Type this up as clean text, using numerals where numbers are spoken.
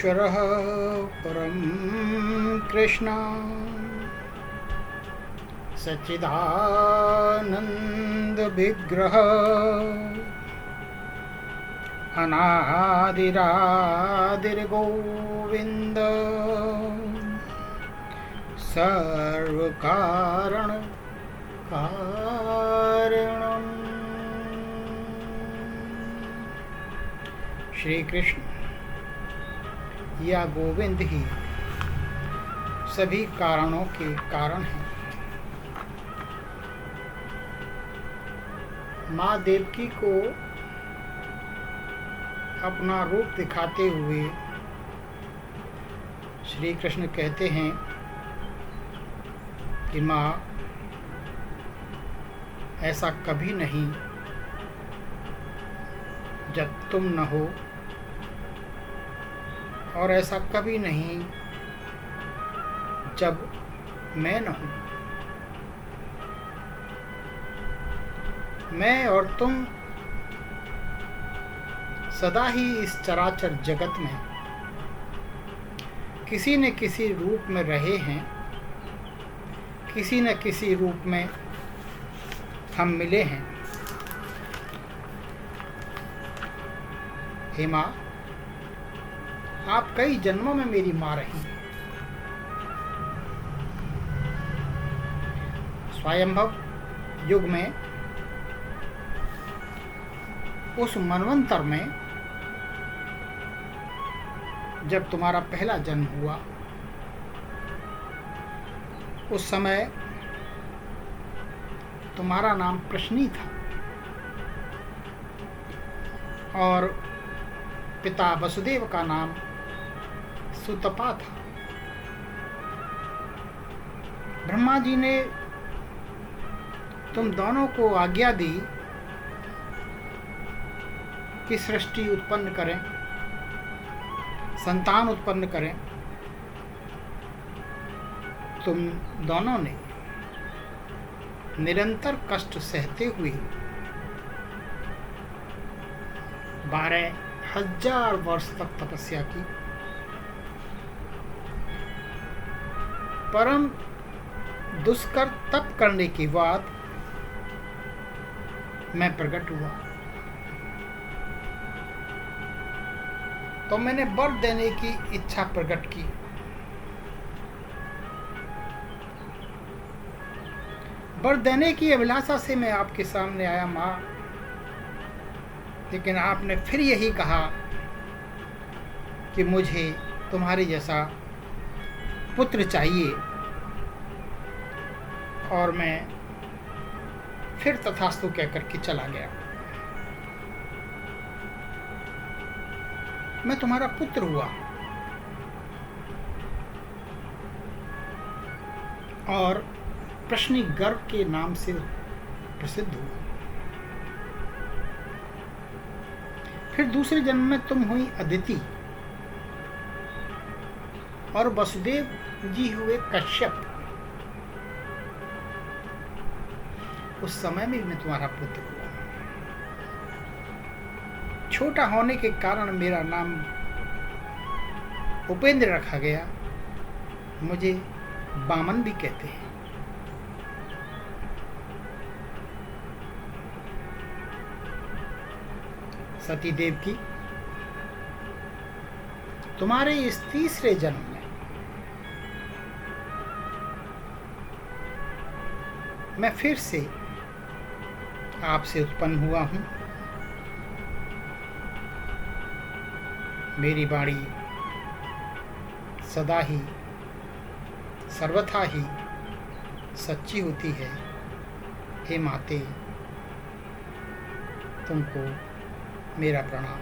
ईश्वरः परं कृष्ण सच्चिदानन्दविग्रह अनादिरादिर्गोविन्द सर्वकारण कारणम्। श्री कृष्ण या गोविंद ही सभी कारणों के कारण हैं। माँ देवकी को अपना रूप दिखाते हुए श्री कृष्ण कहते हैं कि माँ, ऐसा कभी नहीं जब तुम न हो, और ऐसा कभी नहीं जब मैं न हूँ। मैं और तुम सदा ही इस चराचर जगत में किसी न किसी रूप में रहे हैं, किसी न किसी रूप में हम मिले हैं। हे माँ, आप कई जन्मों में मेरी माँ रही हैं। स्वयंभव युग में, उस मनवंतर में जब तुम्हारा पहला जन्म हुआ, उस समय तुम्हारा नाम प्रश्नी था और पिता वसुदेव का नाम सुतपा था। ब्रह्मा जी ने तुम दोनों को आज्ञा दी कि सृष्टि उत्पन्न करें, संतान उत्पन्न करें। तुम दोनों ने निरंतर कष्ट सहते हुए 12,000 वर्ष तक तपस्या की। परम दुष्कर तप करने के बाद मैं प्रकट हुआ, तो मैंने वर देने की इच्छा प्रकट की। वर देने की अभिलाषा से मैं आपके सामने आया माँ, लेकिन आपने फिर यही कहा कि मुझे तुम्हारे जैसा पुत्र चाहिए, और मैं फिर तथास्तु कहकर के चला गया। मैं तुम्हारा पुत्र हुआ और प्रश्नी गर्भ के नाम से प्रसिद्ध हुआ। फिर दूसरे जन्म में तुम हुई अदिति, और वसुदेव जी हुए कश्यप। उस समय में मैं तुम्हारा पुत्र हुआ। छोटा होने के कारण मेरा नाम उपेंद्र रखा गया। मुझे बामन भी कहते हैं। सती देव की, तुम्हारे इस तीसरे जन्म में मैं फिर से आपसे उत्पन्न हुआ हूं। मेरी वाणी सदा ही सर्वथा ही सच्ची होती है। हे माते, तुमको मेरा प्रणाम।